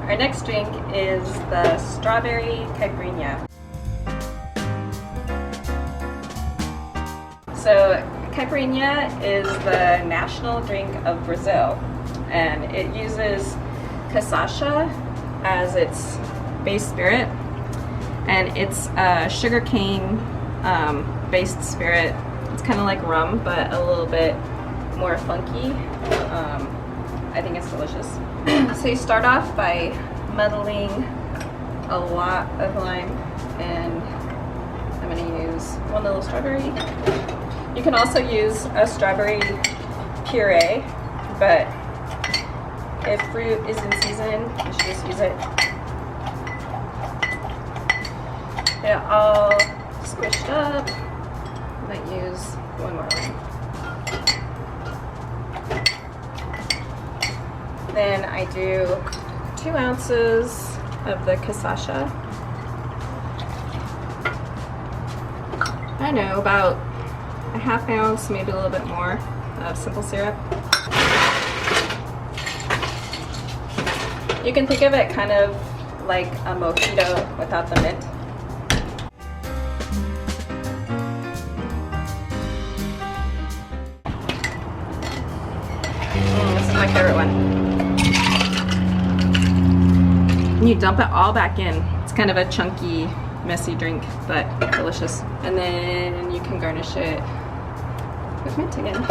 Our next drink is the strawberry caipirinha. So caipirinha is the national drink of Brazil, and it uses cachaca as its base spirit, and it's a sugarcane based spirit. It's kind of like rum, but a little bit more funky. I think it's delicious. So you start off by muddling a lot of lime, and I'm going to use one little strawberry. You can also use a strawberry puree, but if fruit is in season, you should just use it. They're all squished up. I might use one more lime. Then I do 2 ounces of the cachaca. I know, about a ½ ounce, maybe a little bit more of simple syrup. You can think of it kind of like a mojito without the mint. This is my favorite one. You dump it all back in. It's kind of a chunky, messy drink, but delicious. And then you can garnish it with mint again.